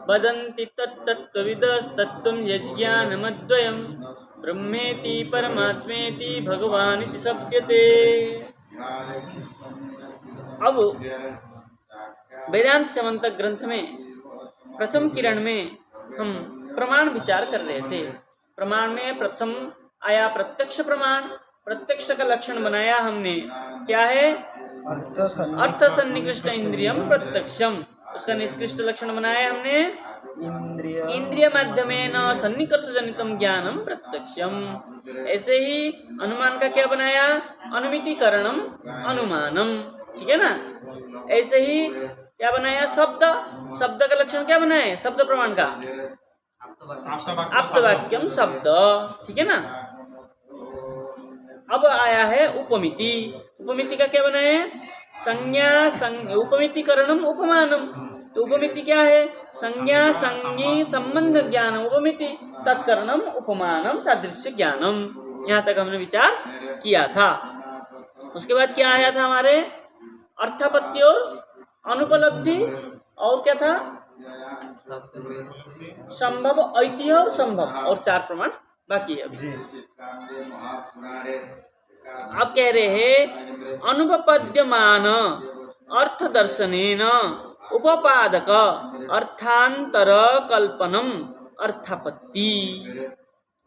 वदन्ति तत्तत्त्वविदस्तत्त्वं यज्ञानमद्वयं ब्रह्मेति परमात्मेति भगवानिति सप्यते। अब वेदांत समन्तक ग्रंथ में प्रथम किरण में हम प्रमाण विचार कर रहे थे। प्रमाण में प्रथम आया प्रत्यक्ष प्रमाण। प्रत्यक्ष का लक्षण बनाया हमने, क्या है? अर्थ सन्निकृष्ट इंद्रियम प्रत्यक्षम। उसका निष्कृष्ट लक्षण बनाया हमने, इंद्रिय माध्यमेन सन्निकर्ष जनितम ज्ञानम प्रत्यक्षम। ऐसे ही अनुमान का क्या बनाया? अनुमितिकरणम अनुमानम। ठीक है ना? ऐसे ही क्या बनाया? शब्द। शब्द का लक्षण क्या बनाए? शब्द प्रमाण का आप्तवाक्यम शब्द। ठीक है ना? अब आया है उपमिति। उपमिति का क्या बनाए? संज्ञा उपमितिकरणम उपमानम। तो उपमिति क्या है? संज्ञा संज्ञी संबंध ज्ञानम उपमिति, तत्करणम उपमानम सादृश्य ज्ञानम। यहाँ तक हमने विचार किया था। उसके बाद क्या आया था हमारे? अर्थापत्ति और अनुपलब्धि, और क्या था? संभव, ऐतिह्य और संभव, और 4 प्रमाण बाकी है अभी। अब कह रहे हैं अनुपपद्यमान अर्थ दर्शनेन उपपादक अर्थांतर कल्पनम अर्थापत्ति।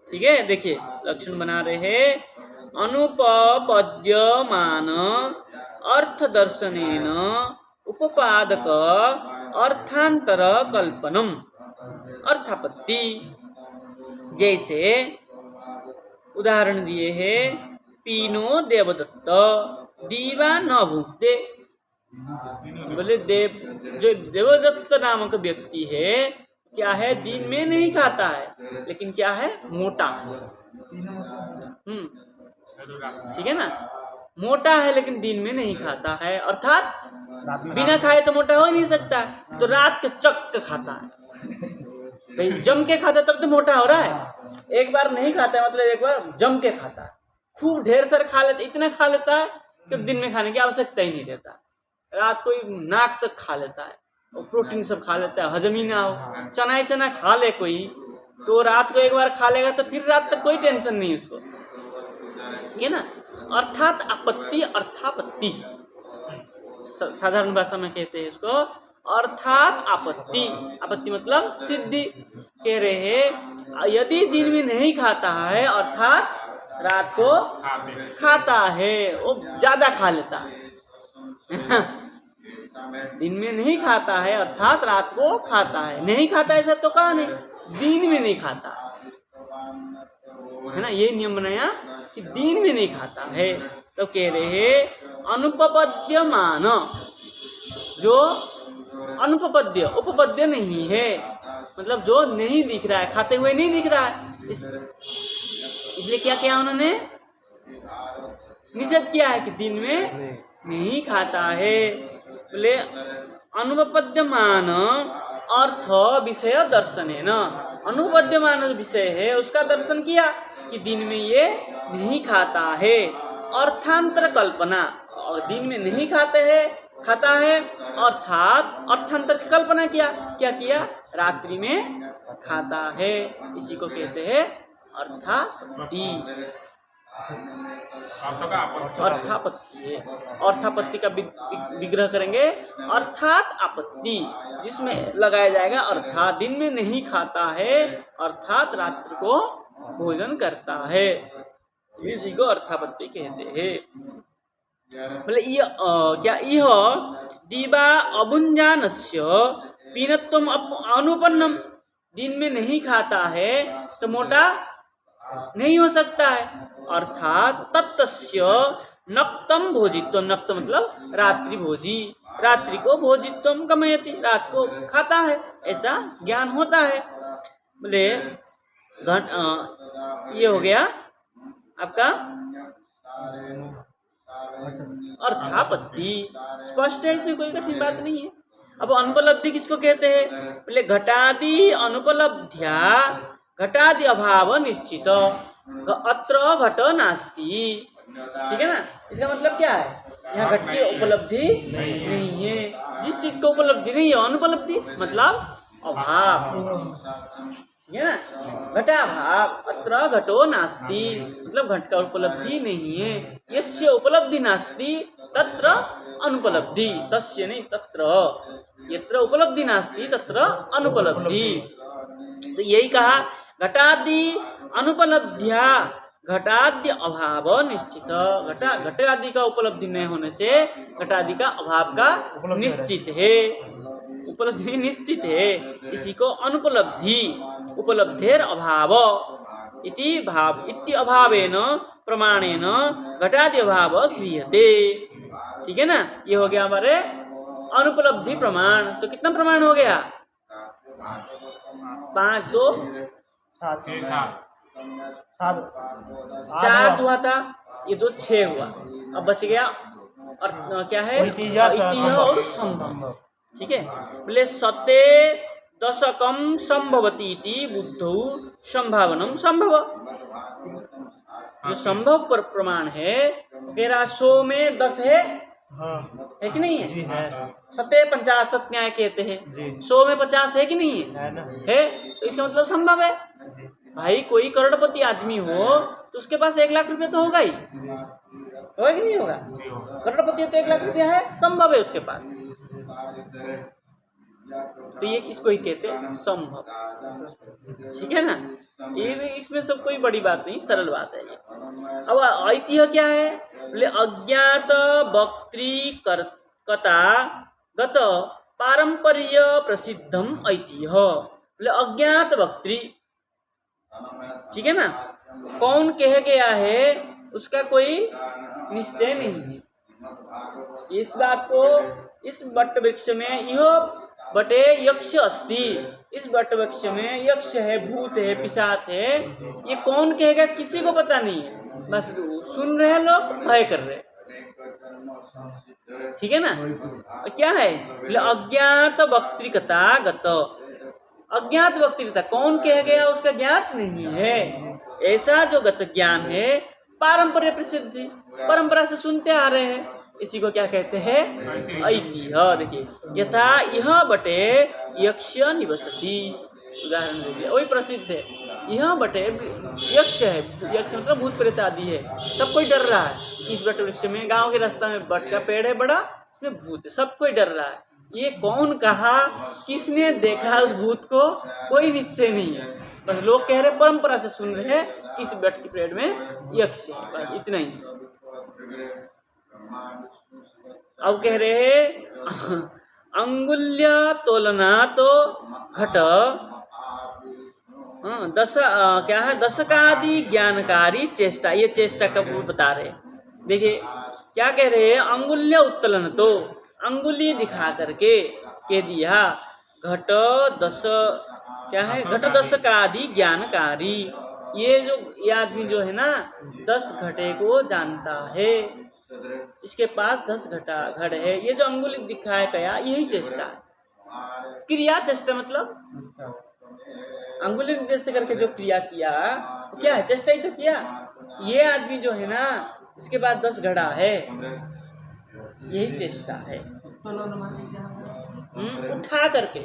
ठीक है, देखिए लक्षण बना रहे हैं। अनुपपद्यमान अर्थ दर्शनेन उपपादक अर्थांतर कल्पनम अर्थापत्ति। जैसे उदाहरण दिए हैं, पीनो देवदत्त दीवा न भूखते। बोले जो देवदत्त नामक व्यक्ति है, क्या है? दिन में नहीं खाता है, लेकिन क्या है? मोटा है। ठीक है ना? मोटा है लेकिन दिन में नहीं खाता है, अर्थात बिना खाए तो मोटा हो ही नहीं सकता, तो रात के चक खाता है। भाई जम के खाता तब तो मोटा हो रहा है। एक बार नहीं खाता है मतलब एक बार जम के खाता है, खूब ढेर सारा खा लेता, इतना खा लेता है कि दिन में खाने की आवश्यकता ही नहीं रहता। रात कोई नाक तक खा लेता है और प्रोटीन सब खा लेता है, हजम ही ना हो। चना खा ले कोई, तो रात को एक बार खा लेगा तो फिर रात तक कोई टेंशन नहीं उसको। ठीक है ना? अर्थात आपत्ति, अर्थापत्ति साधारण भाषा में कहते हैं इसको, अर्थात आपत्ति। आपत्ति मतलब सिद्धि। कह रहे हैं यदि दिन में नहीं खाता है अर्थात रात को खाता है, वो ज्यादा खा लेता है। दिन में नहीं खाता है अर्थात रात को खाता है। नहीं खाता ऐसा तो कहा नहीं, दिन में नहीं खाता है ना। ये नियम बनाया कि दिन में नहीं खाता है। तो कह रहे हैं अनुपपद्यमान, जो अनुपपद्य, उपपद्य नहीं है, मतलब जो नहीं दिख रहा है, खाते हुए नहीं दिख रहा है, इसलिए क्या किया उन्होंने? निषेध किया है कि दिन में नहीं खाता है। बोले अनुपपद्यमान अर्थ विषय दर्शनेन, अनुपद्यमान विषय है उसका दर्शन किया कि दिन में ये नहीं खाता है। अर्थांतर कल्पना, और दिन में नहीं खाता है अर्थात अर्थांतर की कल्पना किया। क्या किया? रात्रि में खाता है। इसी को कहते हैं अर्थापत्ति। अर्थापत्ति है। अर्थापत्ति का विग्रह करेंगे अर्थात आपत्ति, जिसमें लगाया जाएगा अर्थात। दिन में नहीं खाता है अर्थात रात्रि को भोजन करता है, इसी को अर्थापत्ति कहते हैं। बोले क्या यह दीवा अभुञ्जानस्य पीनत्वम अनुपन्नम। दिन में नहीं खाता है तो मोटा नहीं हो सकता है, अर्थात तत्तस्य नक्तम भोजित्वम। नक्त मतलब रात्रि भोजी, रात्रि को भोजित्वम गमयति, रात को खाता है, ऐसा ज्ञान होता है। बोले ये हो गया आपका अर्थापत्ति। स्पष्ट है, इसमें कोई कठिन बात नहीं है। अब अनुपलब्धि किसको कहते हैं? बोले घटादि अनुपलब्ध्या घटादि अभाव निश्चित अत्र घट नास्ति। ठीक है ना? इसका मतलब क्या है? यहाँ घट की उपलब्धि नहीं है। जिस चीज को उपलब्धि नहीं है अनुपलब्धि, मतलब अभाव, ठीक है ना। घटाभाव, अत्र घटो नास्ति, मतलब घट का उपलब्धि नहीं है। यस्य उपलब्धि नास्ति तत्र अनुपलब्धि, तस्य नहीं तत्र, यत्र उपलब्धि नास्ति तत्र अनुपलब्धि। तो यही कहा घटादि अनुपलब्धिया घटाद्य अभाव निश्चित, घटादि का उपलब्धि नहीं होने से घटादि का अभाव का निश्चित है, उपलब्धि निश्चित है। इसी को अनुपलब्धि, उपलब्धेर अभाव इति भाव इति अभावेन प्रमाणेन घटादि अभाव क्रियते, ठीक है ना। ये हो गया हमारे अनुपलब्धि प्रमाण। तो कितना प्रमाण हो गया? 5 2 4 हुआ था, ये 2 6 हुआ। अब बच गया और क्या है? ऐतिह्य और संभव, ठीक है। बोले सते दशकम संभवती इति बुद्धौ संभावनम संभव। जो संभव पर प्रमाण है तेरा 100 में 10 है, है कि नहीं है? जी है। सत्य 50 न्याय कहते हैं, 100 में 50 है कि नहीं है? है, तो इसका मतलब संभव है। भाई कोई करोड़पति आदमी हो तो उसके पास 1 लाख रुपया तो होगा ही, होगा कि नहीं होगा? करोड़पति तो 1 लाख रुपया है, संभव है उसके पास। तो ये इसको ही कहते हैं संभव, ठीक है ना। ये इसमें सब कोई बड़ी बात नहीं, सरल बात है ये। अब ऐतिह्य क्या है? बोले अज्ञात वक्तृकर्ता गत पारंपर्य प्रसिद्धम ऐतिह्य। बोले अज्ञात वक्तृ, ठीक है ना, कौन कह गया है उसका कोई निश्चय नहीं है। इस बात को इस वट वृक्ष में यह बटे यक्ष अस्ति, इस वट वृक्ष में यक्ष है, भूत है, पिशाच है, ये कौन कहेगा किसी को पता नहीं है। बस सुन रहे हैं लोग, भय कर रहे, ठीक है ना। क्या है? अज्ञात वक्तृकता गत, अज्ञात वक्तृकता कौन कह गया उसका ज्ञात नहीं है। ऐसा जो गत ज्ञान है पारंपर्य प्रसिद्धि, परंपरा से सुनते आ रहे हैं, इसी को क्या कहते हैं? ऐतिह्य। देखिए यथा यह बटे यक्ष निवसति, उदाहरण दे दिया, वही प्रसिद्ध है। यह बटे यक्ष है, यक्ष मतलब भूत प्रेत आदि है, सब कोई डर रहा है। इस वट वृक्ष में, गांव के रास्ता में बट का पेड़ है बड़ा, उसमें भूत है, सब कोई डर रहा है। ये कौन कहा, किसने देखा उस भूत को, कोई निश्चय नहीं है। बस लोग कह रहे, परंपरा से सुन रहे हैं इस वट के पेड़ में यक्ष है, बस इतना ही। अब कह रहे अंगुल्य तोलना तो घट क्या है? दशकादि ज्ञानकारी चेष्टा, ये चेष्टा का बता रहे। देखिए क्या कह रहे हैं? अंगुल्य उत्तोलन, तो अंगुली दिखा करके कह दिया घट 10 क्या है? घट 10 का आदि ज्ञानकारी। ये आदमी जो है ना 10 घटे को जानता है, इसके पास 10 घट है। ये जो अंगुली दिखाया गया यही चेष्टा है, क्रिया चेष्टा, मतलब अंगुली जैसे करके जो क्रिया किया क्या है? चेष्टा ही तो किया। ये आदमी जो है ना इसके पास 10 घड़ा है, यही चेष्टा है। उठा करके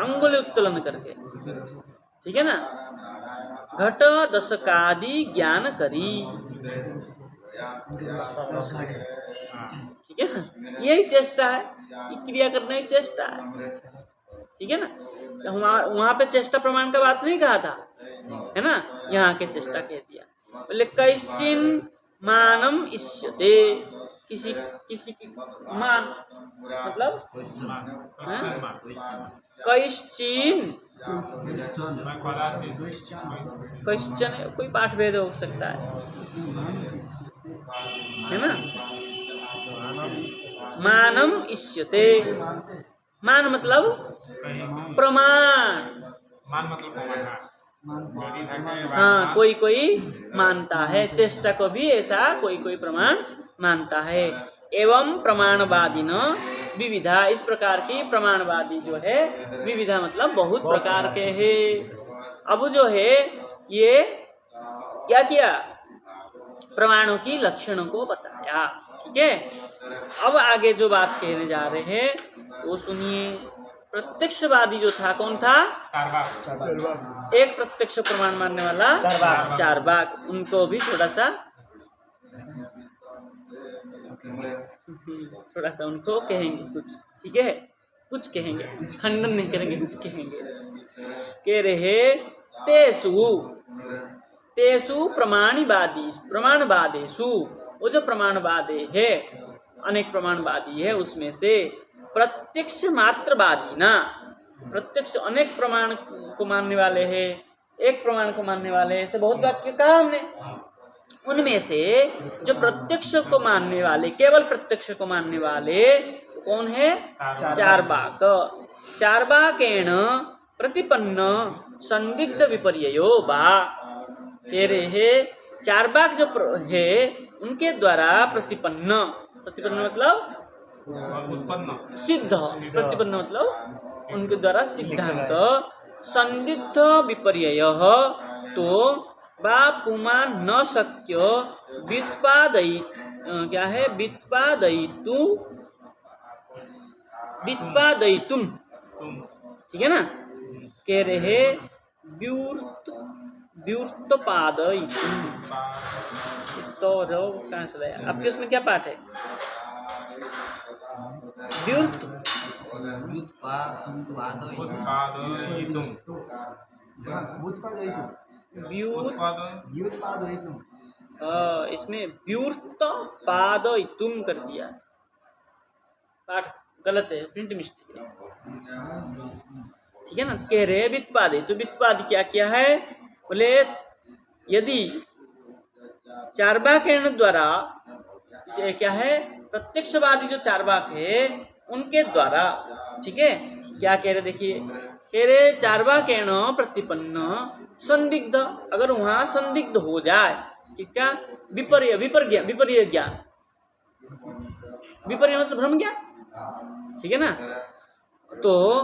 अंगुली उत्तोलन करके, ठीक है ना। घट 10 कादि ज्ञान करी, ठीक है ना, यही चेष्टा है, ये क्रिया करना ही चेष्टा है, ठीक है ना। वहाँ पे चेष्टा प्रमाण का बात नहीं कहा था, है ना, यहाँ के चेष्टा कह दिया। बोले कैश्चिन मानम इष्यते, किसी की मान मतलब कैश्चिन, क्वेश्चन कोई पाठ भेद हो सकता है ना। मानम इष्यते, मान मतलब प्रमाण, हाँ कोई मानता है, चेष्टा को भी ऐसा कोई प्रमाण मानता है। एवं प्रमाणवादी न विविधा, इस प्रकार की प्रमाणवादी जो है विविधा मतलब बहुत प्रकार के है। अब जो है ये क्या किया? प्रमाणों की लक्षणों को बताया, ठीक है। अब आगे जो बात कहने जा रहे हैं वो सुनिए। प्रत्यक्षवादी जो था कौन था? एक प्रत्यक्ष प्रमाण मानने वाला चारवाक। उनको भी थोड़ा सा उनको कहेंगे कुछ, ठीक है, कुछ कहेंगे, खंडन नहीं करेंगे, कुछ कहेंगे। कह रहे तेसु प्रमाणवादेषु, वो जो प्रमाणवादी है, अनेक प्रमाणवादी है, उसमें से प्रत्यक्ष मात्रवादी ना, प्रत्यक्ष अनेक प्रमाण को मानने वाले हैं, एक प्रमाण को मानने वाले, ऐसे बहुत वाक्य कहा हमने। उनमें से जो प्रत्यक्ष को मानने वाले, केवल प्रत्यक्ष को मानने वाले कौन है? चारवाक। चारवाकेण प्रतिपन्न संदिग्ध विपर्ययो वा। कह रहे हैं चारवाक जो है उनके द्वारा प्रतिपन्न मतलब सिद्ध, प्रतिपन्न मतलब उनके द्वारा सिद्धांत संदिग्ध विपर्यय तो वा पुमान न शक्य क्या है? व्युत्पादयितुम, ठीक है ना? कह रहे व्युत्पादयितुम। तो कहाँ से लाया? आपके उसमें क्या पाठ है? इसमें व्युत्पादयितुम कर दिया, पाठ गलत है, प्रिंट मिस्टेक है, ठीक है ना? तो कह रहे व्युत्पादय, तो व्युत्पाद क्या है? बोले यदि चारवाक द्वारा क्या है? प्रत्यक्षवादी जो चारवाक है उनके द्वारा, ठीक है, क्या कह रहे? देखिए, कह रहे चारवाकेण प्रतिपन्न संदिग्ध, अगर वहाँ संदिग्ध हो जाए किसका? विपर्य ज्ञान, विपर्य मतलब भ्रम ज्ञान, ठीक है ना? तो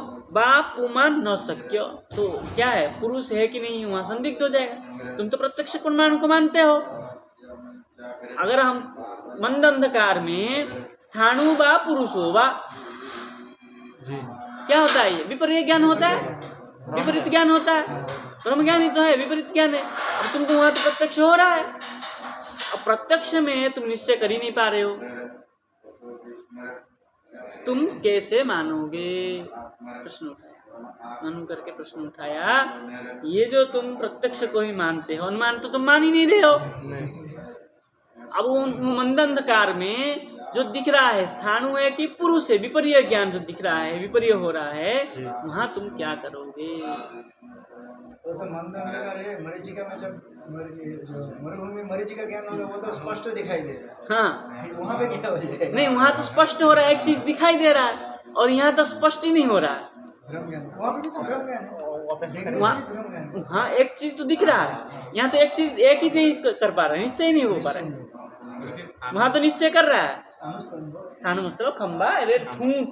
पुमान न शक्य, तो क्या है? पुरुष है कि नहीं, वहाँ संदिग्ध हो जाएगा। तुम तो प्रत्यक्ष प्रमाण को मानते हो। अगर हम मंद अंधकार में स्थाणु वा पुरुषो वा, क्या होता है? ये विपरीत ज्ञान होता है, विपरीत ज्ञान होता है, ब्रह्म ज्ञान ही तो है, विपरीत ज्ञान है। अब तुमको वहां तो प्रत्यक्ष हो रहा है, अब प्रत्यक्ष में तुम निश्चय कर ही नहीं पा रहे हो, तुम कैसे मानोगे? प्रश्न उठाया, मनु करके प्रश्न उठाया, ये जो तुम प्रत्यक्ष को ही मानते हो, अनुमान तो तुम मान ही नहीं रहे हो। अब वो मंद अंधकार में जो दिख रहा है स्थाणु है कि पुरुष है, विपर्य ज्ञान जो दिख रहा है, विपर्य हो रहा है, वहाँ तुम क्या करोगे? तो मंद अंधकार है, मरीचिका में जब मरुभूमि में मरीचिका ज्ञान हो रहा है, वो तो स्पष्ट दिखाई दे रहा है। हाँ, वहाँ पे क्या हो जाएगा? नहीं, वहाँ तो स्पष्ट हो रहा है, एक चीज दिखाई दे रहा है, और यहाँ तो स्पष्ट ही नहीं हो रहा है। भ्रम ज्ञान, वहाँ पे भी तो भ्रम ज्ञान है, हाँ, एक चीज तो दिख रहा है, यहाँ तो एक चीज एक ही नहीं कर पा रहा है, निश्चय ही नहीं हो पा रहा है। वहाँ तो निश्चय कर रहा है। स्थानु मतलब खंबा, अरे ठूंठ,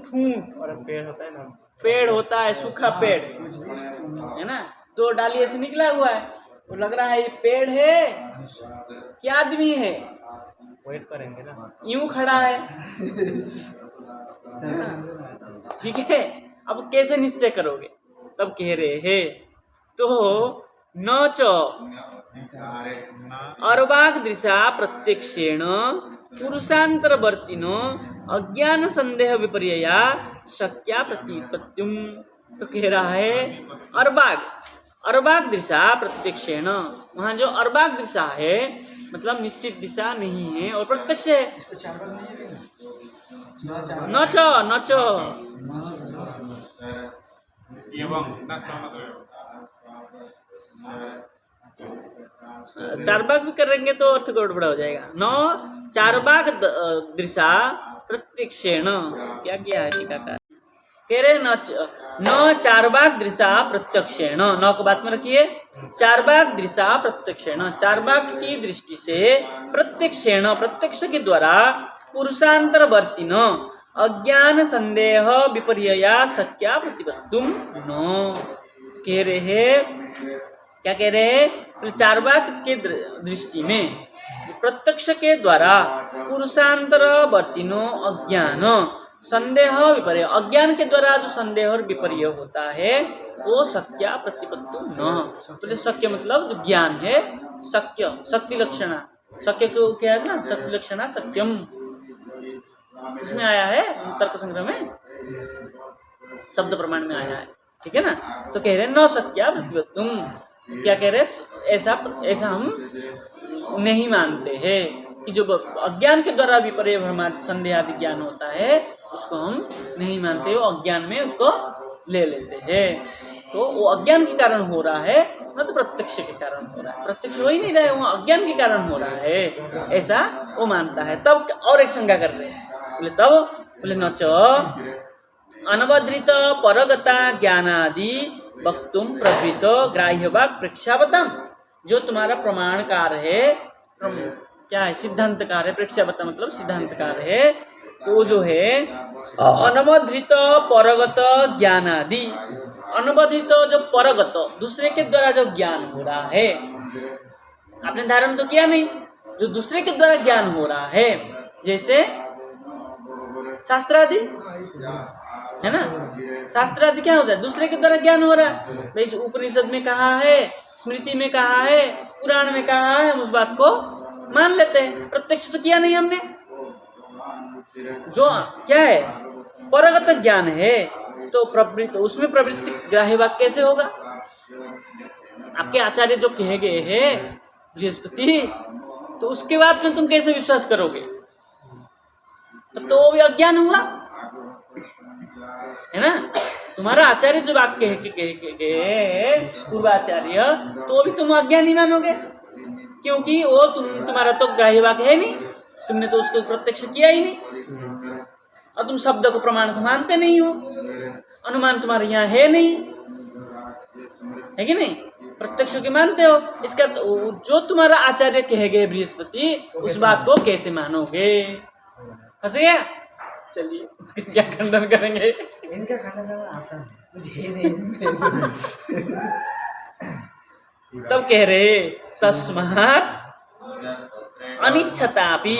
और पेड़ होता है ना, पेड़ होता है, सूखा पेड़ है ना, तो डालिए से निकला हुआ है, वो लग रहा है ये पेड़ है क्या आदमी है? वेट करेंगे ना, यूं खड़ा है, ठीक है। अब कैसे निश्चय करोगे? तब कह रहे हैं तो न च अर्वाग दृशा प्रत्यक्षेण पुरुषांतरवर्तिनो अज्ञान संदेह विपर्यया शक्या प्रतिपत्तिम। तो कह रहा है अर्वाग दिशा प्रत्यक्षेण, वहाँ जो अर्वाग दिशा है मतलब निश्चित दिशा नहीं है और प्रत्यक्ष है। न च चारबाग भी करेंगे तो अर्थ गड़बड़ा हो जाएगा। न चारबाग दृशा प्रत्यक्षेण, क्या किया है टीकाकार? कह रहे न चारबाग दृशा प्रत्यक्षेण, न को बात में रखिए, चारबाग दृशा प्रत्यक्षेण, चारबाग की दृष्टि से प्रत्यक्षेण, प्रत्यक्ष के द्वारा पुरुषांतरवर्तिन अज्ञान संदेह विपर्यया शक्या प्रतिपत्तुम न। कह रहे क्या कह रहे हैं? चारवाक के दृष्टि में प्रत्यक्ष के द्वारा पुरुषांतरवर्तिनो अज्ञान, संदेह विपर्य, अज्ञान के द्वारा जो संदेह और विपर्य होता है वो शक्या प्रतिपत्तु न। तो शक्य मतलब जो ज्ञान है, शक्य शक्ति लक्षणा, शक्य को क्या है ना, शक्ति लक्षणा सत्यम, इसमें आया है तर्क संग्रह में, शब्द प्रमाण में आया है, ठीक है ना। तो कह रहे न शक्या प्रतिपत्तुम, क्या कह रहे, ऐसा हम नहीं मानते हैं कि जो अज्ञान के द्वारा विपर्य भ्रमाद संदेह आदि ज्ञान होता है उसको हम नहीं मानते, वो अज्ञान में उसको ले लेते हैं। तो वो अज्ञान के कारण हो रहा है, न तो प्रत्यक्ष के कारण हो रहा है, प्रत्यक्ष हो ही नहीं रहा है, वो अज्ञान के कारण हो रहा है, ऐसा वो मानता है। तब और एक शंका कर रहे हैं, बोले तब बोले न च अनवधृत परगता ज्ञानादि वक्तुम प्रवृत्त ग्राह्यवाक् प्रेक्षावतम, जो तुम्हारा प्रमाणकार है, क्या है, सिद्धांतकार है, प्रेक्षावत मतलब सिद्धांतकार है, तो जो है अनवधृत परगत ज्ञानादि, अनवधित जो परगत दूसरे के द्वारा जो ज्ञान हो रहा है, आपने धारण तो किया नहीं, जो दूसरे के द्वारा ज्ञान हो रहा है, जैसे शास्त्रादि है ना, शास्त्रादि क्या होता है, दूसरे के द्वारा ज्ञान हो रहा है। भाई उपनिषद में कहा है, स्मृति में कहा है, पुराण में कहा है, हम उस बात को मान लेते हैं, प्रत्यक्ष तो किया नहीं हमने। जो क्या है परगत ज्ञान है, तो प्रवृत्ति, उसमें प्रवृत्ति ग्राह्य वाक्य कैसे होगा? आपके आचार्य जो कहे गए हैं बृहस्पति, तो उसके बाद में तुम कैसे विश्वास करोगे? तब तो वो भी अज्ञान हुआ है ना। तुम्हारा आचार्य जो वाक्य है पूर्वाचार्य, तो भी तुम अज्ञान ही मानोगे, क्योंकि वो तुम्हारा तो ग्राह्य वाक्य है नहीं, तुमने तो उसको प्रत्यक्ष किया ही नहीं, और तुम शब्द को प्रमाण को मानते नहीं हो, अनुमान तुम्हारे यहाँ है नहीं, है कि नहीं, प्रत्यक्ष के मानते हो। इसका जो तुम्हारा आचार्य कहे गए बृहस्पति, उस बात को कैसे मानोगे? फंस गया? चलिए उसका क्या खंडन करेंगे? इनका खंडन करना आसान है, कुछ है नहीं। तब कह रहे तस्मात् अनिच्छतापि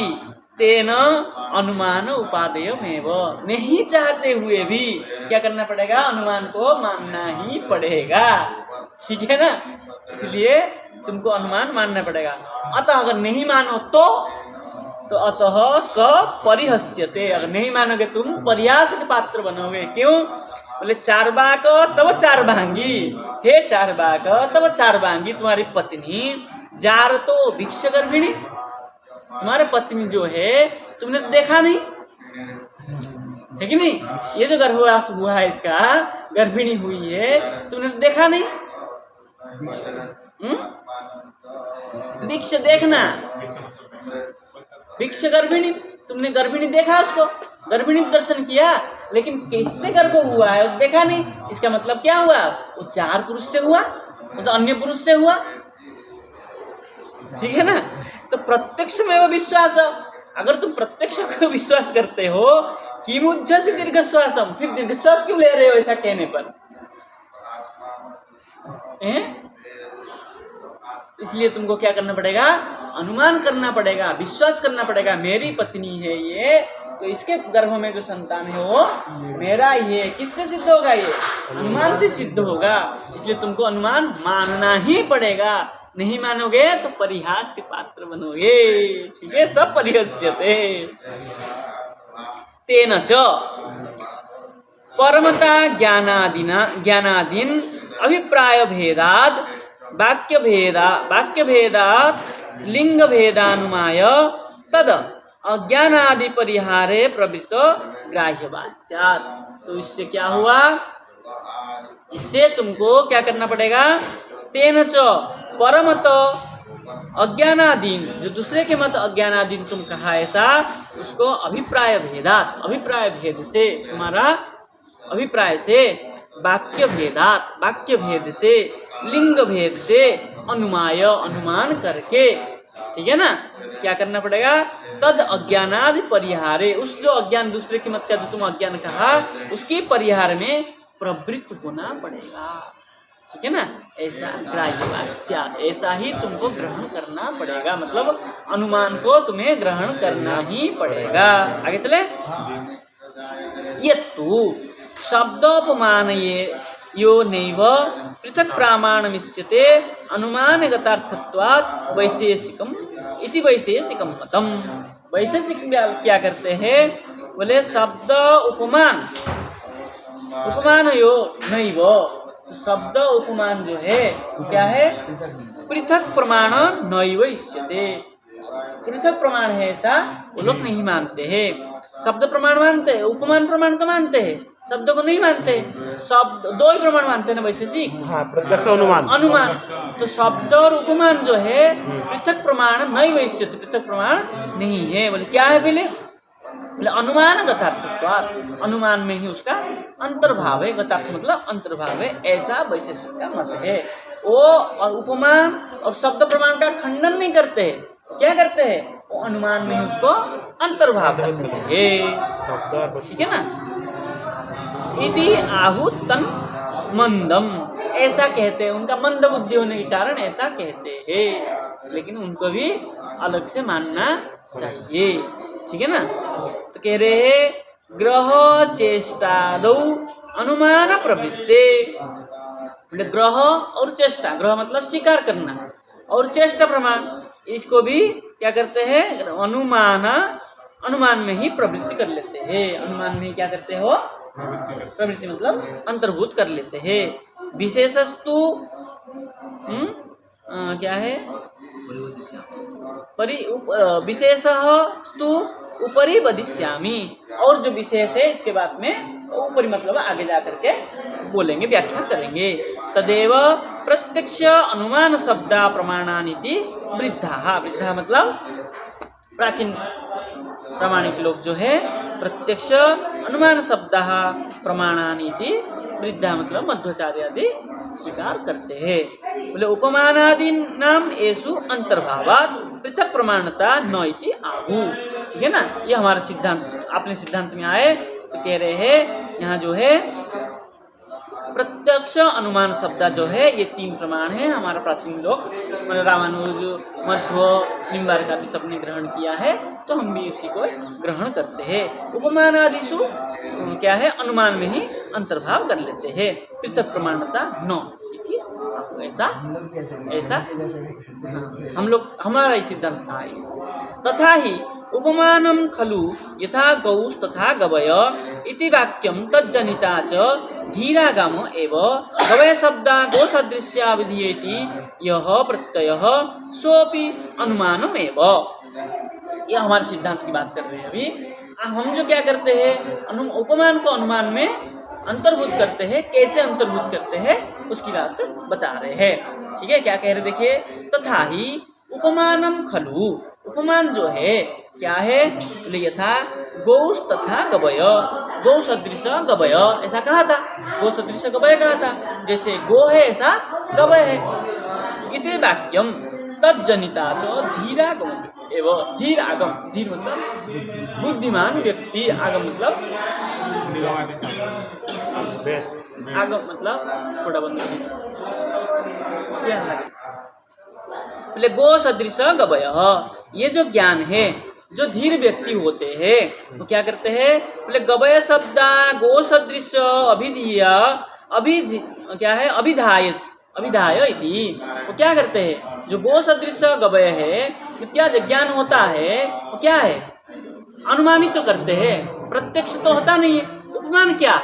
तेन अनुमान उपादेयमेव, नहीं चाहते हुए भी क्या करना पड़ेगा? अनुमान को मानना ही पड़ेगा, ठीक है ना। इसलिए तुमको अनुमान मानना पड़ेगा। अतः अगर नहीं मानो तो अतः स परिहस्यते, अगर नहीं मानोगे तुम परिहास के पात्र बनोगे। क्यों? बोले चारबाक तब चारबांगी, हे चारबाक तब चारबांगी, तुम्हारी पत्नी जार तो भिक्ष गर्भिणी, तुम्हारे पत्नी जो है तुमने तो देखा नहीं, है कि नहीं, ये जो गर्भवास हुआ है इसका, गर्भिणी हुई है, तुमने तो देखा नहीं। भिक्ष देखना, भिक्ष गर्भिणी, तुमने गर्भिणी देखा उसको, गर्भिणी दर्शन किया, लेकिन कैसे गर्भ हुआ है वो देखा नहीं। इसका मतलब क्या हुआ? वो चार पुरुष से हुआ, वो तो अन्य पुरुष से हुआ, ठीक है ना। तो प्रत्यक्ष में वो विश्वास, अगर तुम प्रत्यक्ष को विश्वास करते हो कि मुझे से दीर्घ श्वासम, फिर दीर्घ श्वास क्यों ले रहे हो ऐसा कहने पर? इसलिए तुमको क्या करना पड़ेगा? अनुमान करना पड़ेगा, विश्वास करना पड़ेगा। मेरी पत्नी है ये, तो इसके गर्भ में जो संतान है वो मेरा ही है। किससे सिद्ध होगा? ये अनुमान से सिद्ध होगा। इसलिए तुमको अनुमान मानना ही पड़ेगा, नहीं मानोगे तो परिहास के पात्र बनोगे, ठीक है। सब परिहस्यते तेन च परमता ज्ञानादीन अभिप्राय भेदाद वाक्य भेदात लिंग भेदानुमाय तद अज्ञानादि परिहारे प्रवृत्त ग्राह्यवाच्यात्। तो इससे क्या हुआ? इससे तुमको क्या करना पड़ेगा? तेन च परमत अज्ञानादीन, जो दूसरे के मत अज्ञानादीन तुम कहा ऐसा, उसको अभिप्राय भेदात, अभिप्राय भेद से, तुम्हारा अभिप्राय से, वाक्य भेद से, लिंग भेद से, अनुमाय अनुमान करके, ठीक है ना। क्या करना पड़ेगा? तद अज्ञानादि परिहारे, उस जो अज्ञान दूसरे के मत का जो तुम अज्ञान कहा, उसकी परिहार में प्रवृत्त होना पड़ेगा, ठीक है ना। ऐसा ग्राह्यवाक्या, ऐसा ही तुमको ग्रहण करना पड़ेगा, मतलब अनुमान को तुम्हें ग्रहण करना ही पड़ेगा। आगे चले। यत्तु शब्दोपमान यो नैव पृथक प्रामाणमिष्यते अनुमानगतार्थत्वात् वैशेषिकम इति वैशेषिकम मतम। वैशेषिक क्या करते हैं, बोले शब्द उपमान यो नैव, शब्द उपमान जो है क्या है, पृथक प्रमाण नैव इष्यते, पृथक प्रमाण है ऐसा वो लोग नहीं मानते हैं। शब्द प्रमाण मानते हैं, उपमान प्रमाण तो मानते हैं, शब्द को नहीं मानते। शब्द दो ही प्रमाण मानते हैं ना वैशेषिक, प्रत्यक्ष अनुमान। तो शब्द और उपमान जो है पृथक प्रमाण नहीं वैश्यते, पृथक प्रमाण नहीं है। बोले क्या है, बोले अनुमान गतार्थत्वात्, अनुमान में ही उसका अंतर्भाव है। गतार्थ मतलब अंतर्भाव है, ऐसा वैशेषिक का मत है। वो उपमान और शब्द प्रमाण का खंडन नहीं करते, क्या करते हैं, वो अनुमान में ही उसको अंतर्भाव करते हैं। ठीक है ना। इति आहूत तन मंदम, ऐसा कहते हैं, उनका मंद बुद्धि होने के कारण ऐसा कहते हैं, लेकिन उनको भी अलग से मानना चाहिए। ठीक है ना। तो कह रहे हैं ग्रह चेष्टादौ अनुमान प्रवृत्ते, ग्रह और चेष्टा, ग्रह मतलब स्वीकार करना, और चेष्टा प्रमाण, इसको भी क्या करते हैं, अनुमान में ही प्रवृत्ति कर लेते हैं। अनुमान में क्या करते हो, प्रवृत्ति मतलब अंतर्भूत कर लेते हैं। विशेषस्तु क्या है, विशेषस्तु उपरि वदिष्यामि, और जो विशेष है इसके बाद में ऊपरी मतलब आगे जा करके बोलेंगे, व्याख्या करेंगे। तदेव प्रत्यक्ष अनुमान शब्द प्रमाणानीति वृद्धा, वृद्धा मतलब प्राचीन प्रामाणिक लोग जो है प्रत्यक्ष अनुमान शब्द प्रमाणानीति वृद्धा मतलब मध्वाचार्य आदि स्वीकार करते हैं। बोले उपमानादि नाम एसु अंतर्भावात् पृथक प्रमाणता न इति आहु। ठीक है ना। ये हमारा सिद्धांत, अपने सिद्धांत में आए तो कह रहे हैं यहाँ जो है प्रत्यक्ष अनुमान शब्द जो है ये तीन प्रमाण है। हमारा प्राचीन लोग रामानुज, मध्व, निम्बार्क आदि सबने ग्रहण किया है, तो हम भी उसी को ग्रहण करते हैं। उपमान आदिशु क्या है, अनुमान में ही अंतर्भाव कर लेते हैं, पृथक प्रमाणता न। ऐसा हम लोग, हमारा ही सिद्धांत था। तथा ही उपमानम खलु यथा गौस् तथा गवय इति वाक्यम तज्जनिता च धीरागम एव गवय शब्दा गो सदृश्या विधीयेति यह प्रत्ययः सोपि अनुमानमेव। यह हमारे सिद्धांत की बात कर रहे हैं। अभी हम जो क्या करते हैं, उपमान को अनुमान में अंतर्भूत करते हैं। कैसे अंतर्भूत करते हैं उसकी बात बता रहे हैं। ठीक है, क्या कह रहे देखिए, तथा ही उपमानम खलु, उपमान जो है क्या है, यथा गौस तथा गवय, गौ सदृश गवय, ऐसा कहा था, गौ सदृश गवय कहा था, जैसे गो है ऐसा गवय है। इति वाक्यम तज्जनिता च धीरागम एवं, धीर आगम, धीर मतलब बुद्धिमान व्यक्ति, आगम मतलब आगम मतलब थोड़ा बंद क्या है, पहले गो सदृश गवय, ये जो ज्ञान है, जो धीर व्यक्ति होते हैं वो क्या करते हैं, पहले गवय शब्द गो सदृश अभिधीय, क्या है, अभिधाय इति, वो क्या करते हैं, जो गो सदृश गवय है वो क्या ज्ञान होता है, वो क्या है, अनुमानित तो करते हैं, प्रत्यक्ष तो होता नहीं है। उपमान क्या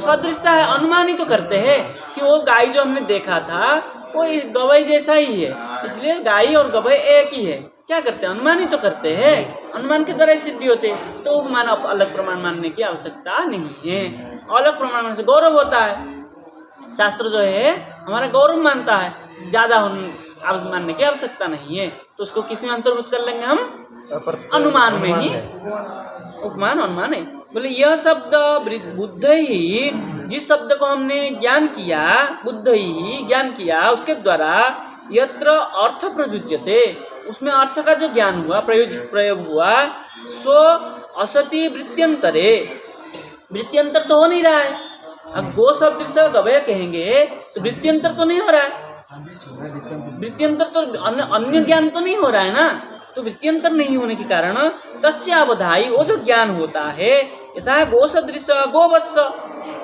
सदृशता है, अनुमानित तो करते हैं कि वो गाय जो हमने देखा था वो गवय जैसा ही है, इसलिए गाय और गवय एक ही है। क्या करते हैं, अनुमानित तो करते हैं, अनुमान के द्वारा सिद्धि होते, तो उपमान अलग प्रमाण मानने की आवश्यकता नहीं है। अलग प्रमाण मानने से गौरव होता है, शास्त्र जो है हमारा गौरव मानता है, ज़्यादा मानने की आवश्यकता नहीं है। तो उसको किस में अंतर्भूत कर लेंगे हम, अनुमान में ही, उपमान अनुमान है। बोले यह शब्द बुद्ध ही, जिस शब्द को हमने ज्ञान किया, बुद्ध ही ज्ञान किया, उसके द्वारा यत्र अर्थ प्रयुज्यते, उसमें अर्थ का जो ज्ञान हुआ, प्रयोग हुआ, सो असति वृत्त्यंतरे, वृत्त्यंतर तो हो नहीं रहा है। अब गो शब्द से गवय कहेंगे तो वृत्त्यंतर तो नहीं हो रहा है, वृत्त्यंतर तो अन्य ज्ञान तो नहीं हो रहा है ना, तो वृत्तियंतर नहीं होने के कारण तस्यावधाई वो जो ज्ञान होता है यथा गो सदृश गोवत्स,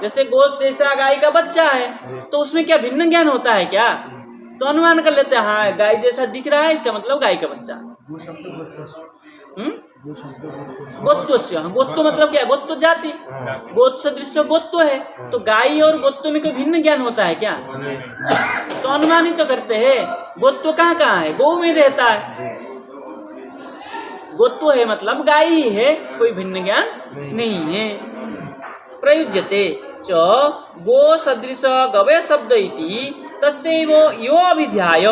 जैसे गो जैसा गाय का बच्चा है तो उसमें क्या भिन्न ज्ञान होता है क्या? तो अनुमान कर लेते हैं हाँ गाय जैसा दिख रहा है इसका मतलब गाय का बच्चा। वो शब्द गोत्वस्य, गोत्व मतलब क्या है? गोत्व जाति, गोत्र सदृश गोत्व है तो गाय और गोत्व में कोई भिन्न ज्ञान होता है क्या? तो अनुमान ही तो करते हैं। गोत्व कहाँ कहाँ है? गौ में रहता है, गोत्व है मतलब गाय ही है, कोई भिन्न ज्ञान नहीं है। प्रयुज्यते च गो सदृश गवय शब्द इति तस्यैव यो अभिध्याय,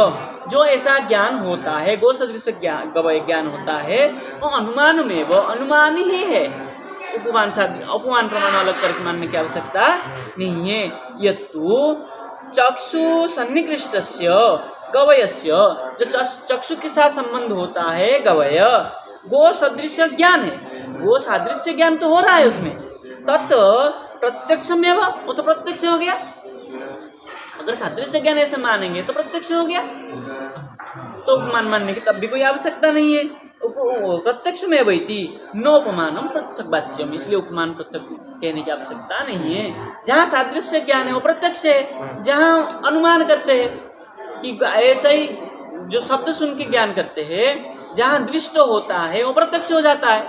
जो ऐसा ज्ञान होता है गो सदृश ज्ञान गवय ज्ञान होता है वो अनुमान में वो अनुमान ही है, उपमान उपमान प्रमाण अलग करके मानने की आवश्यकता नहीं है। यत्तु चक्षु सन्निकृष्टस्य गवयस्य, जो चक्षु के साथ संबंध होता है गवय गो सदृश ज्ञान है, गो सादृश्य ज्ञान तो हो रहा है उसमें, तत् प्रत्यक्ष में वो तो प्रत्यक्ष हो गया। अगर सादृश्य ज्ञान ऐसे मानेंगे तो प्रत्यक्ष हो गया, तो उपमान मानने की तब भी कोई आवश्यकता नहीं है। प्रत्यक्ष में वही नोपमानम पृथक वाच्यम, इसलिए उपमान पृथक कहने की आवश्यकता नहीं है। जहाँ सादृश्य ज्ञान है वो प्रत्यक्ष है, जहाँ अनुमान करते हैं कि ऐसा ही जो शब्द सुन के ज्ञान करते हैं जहाँ दृष्ट होता है वो प्रत्यक्ष हो जाता है,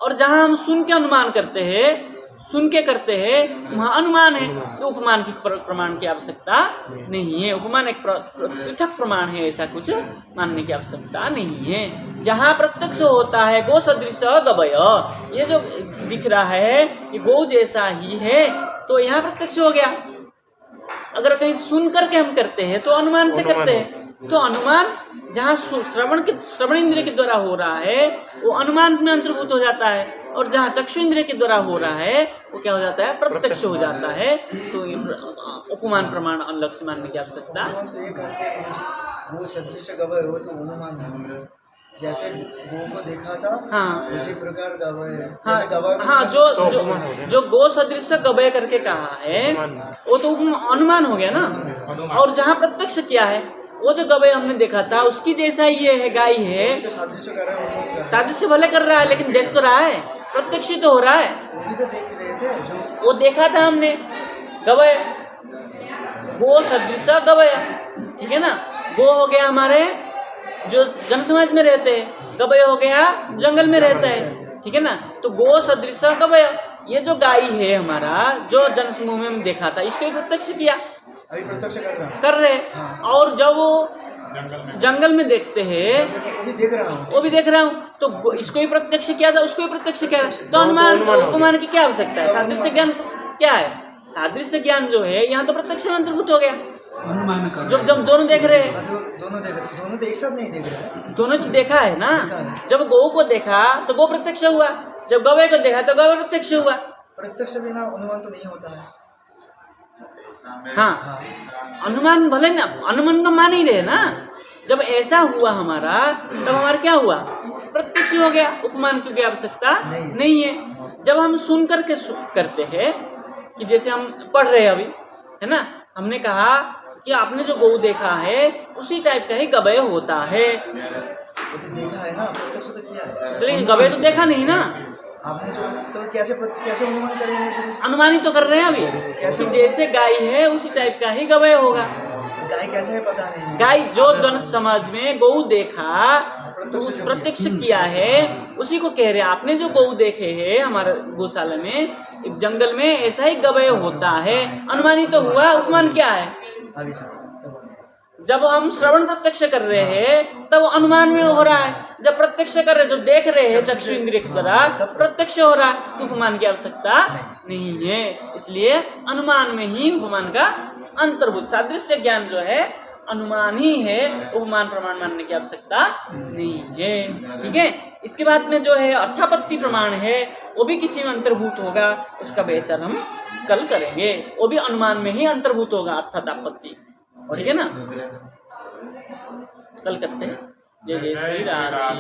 और जहाँ हम सुन के अनुमान करते हैं सुन के करते हैं वहाँ अनुमान है, तो उपमान की प्रमाण की आवश्यकता नहीं है। उपमान एक पृथक प्रमाण है, ऐसा कुछ मानने की आवश्यकता नहीं है। जहाँ प्रत्यक्ष होता है गो सदृश गवय, ये जो दिख रहा है ये गो जैसा ही है तो यहाँ प्रत्यक्ष हो गया। अगर कहीं सुन करके हम करते हैं तो अनुमान से करते हैं, तो अनुमान जहाँ श्रवण इंद्रिय के द्वारा हो रहा है वो अनुमान में अंतर्भूत हो जाता है, और जहाँ चक्षु इंद्रिय के द्वारा हो रहा है वो क्या हो जाता है? प्रत्यक्ष हो जाता है। तो उपमान प्रमाण अलग से मानने की आवश्यकता। तो ये कहते हैं वो सदृश गवय वो तो अनुमान है, जैसे गो को देखा था हाँ उसी प्रकार गवय। हाँ जो गो सदृश गवय करके कहा है वो तो अनुमान हो गया ना, और जहाँ प्रत्यक्ष किया है वो जो गवय हमने देखा था उसकी जैसा ये है गाय है, सादृश्य कर रहा है, सादृश्य भले कर रहा है लेकिन देख तो रहा है, प्रत्यक्ष तो हो रहा है। वो भी तो देख रहे थे जो वो देखा था हमने गवय, गो सदृश गवय, ठीक है ना। गो हो गया हमारे जो जन समाज में रहते हैं, गवय हो गया जंगल में रहता है, ठीक है ना। तो गो सदृश गवय, ये जो गाय है हमारा जो जन समूह में देखा था इसको प्रत्यक्ष किया, अभी प्रत्यक्ष कर रहे हाँ। और जब वो जंगल में देखते हैं वो भी देख रहा हूँ, वो भी देख रहा हूँ, तो इसको भी प्रत्यक्ष किया था उसको भी प्रत्यक्ष किया, तो अनुमान उपमान की क्या आवश्यकता है? सादृश्य ज्ञान क्या है? सादृश्य ज्ञान जो है यहाँ तो प्रत्यक्ष में अंतर्भूत हो गया। अनुमान कर जब जब दोनों देख रहे हैं, दोनों तो एक साथ नहीं देख रहे हैं, दोनों तो देखा है ना। जब गौ को देखा तो गौ प्रत्यक्ष हुआ, जब गवय को देखा तो गवय प्रत्यक्ष हुआ। प्रत्यक्ष बिना अनुमान तो नहीं होता है। हाँ अनुमान भले ना, अनुमान तो मान ही रहे ना। जब ऐसा हुआ हमारा तब हमारा क्या हुआ? प्रत्यक्ष हो गया, उपमान की आवश्यकता नहीं है। जब हम सुन करके करते हैं कि जैसे हम पढ़ रहे हैं अभी, है ना, हमने कहा कि आपने जो गौ देखा है उसी टाइप का ही गवय होता है। वो तो देखा है ना, प्रत्यक्ष तो किया है, लेकिन गवय तो देखा नहीं ना आपने जो, तो कैसे अनुमान करेंगे? अनुमानित तो कर रहे हैं अभी कि जैसे गाय है उसी टाइप का ही गवय होगा। गाय कैसे है पता नहीं, गाय जो जन समाज में गौ देखा प्रत्यक्ष किया है उसी को कह रहे हैं। आपने जो गौ देखे हैं हमारे गौशाला में एक जंगल में ऐसा ही गवय होता है, अनुमानित तो हुआ। उपमान क्या है? अभी सर जब हम श्रवण प्रत्यक्ष कर रहे हैं तब अनुमान में हो रहा है, जब प्रत्यक्ष कर रहे हैं, जो देख रहे हैं चक्षु इंद्रिय के द्वारा प्रत्यक्ष हो रहा है, तो उपमान की आवश्यकता नहीं है। इसलिए अनुमान में ही उपमान का अंतर्भूत, सादृश्य ज्ञान जो है अनुमान ही है, उपमान प्रमाण मानने की आवश्यकता नहीं है। ठीक है, इसके बाद में जो है अर्थापत्ति प्रमाण है वो भी किसी में अंतर्भूत होगा, उसका विचार हम कल करेंगे। वो भी अनुमान में ही अंतर्भूत होगा अर्थापत्ति, ठीक है ना। कल करते हैं। जय जय श्री राम।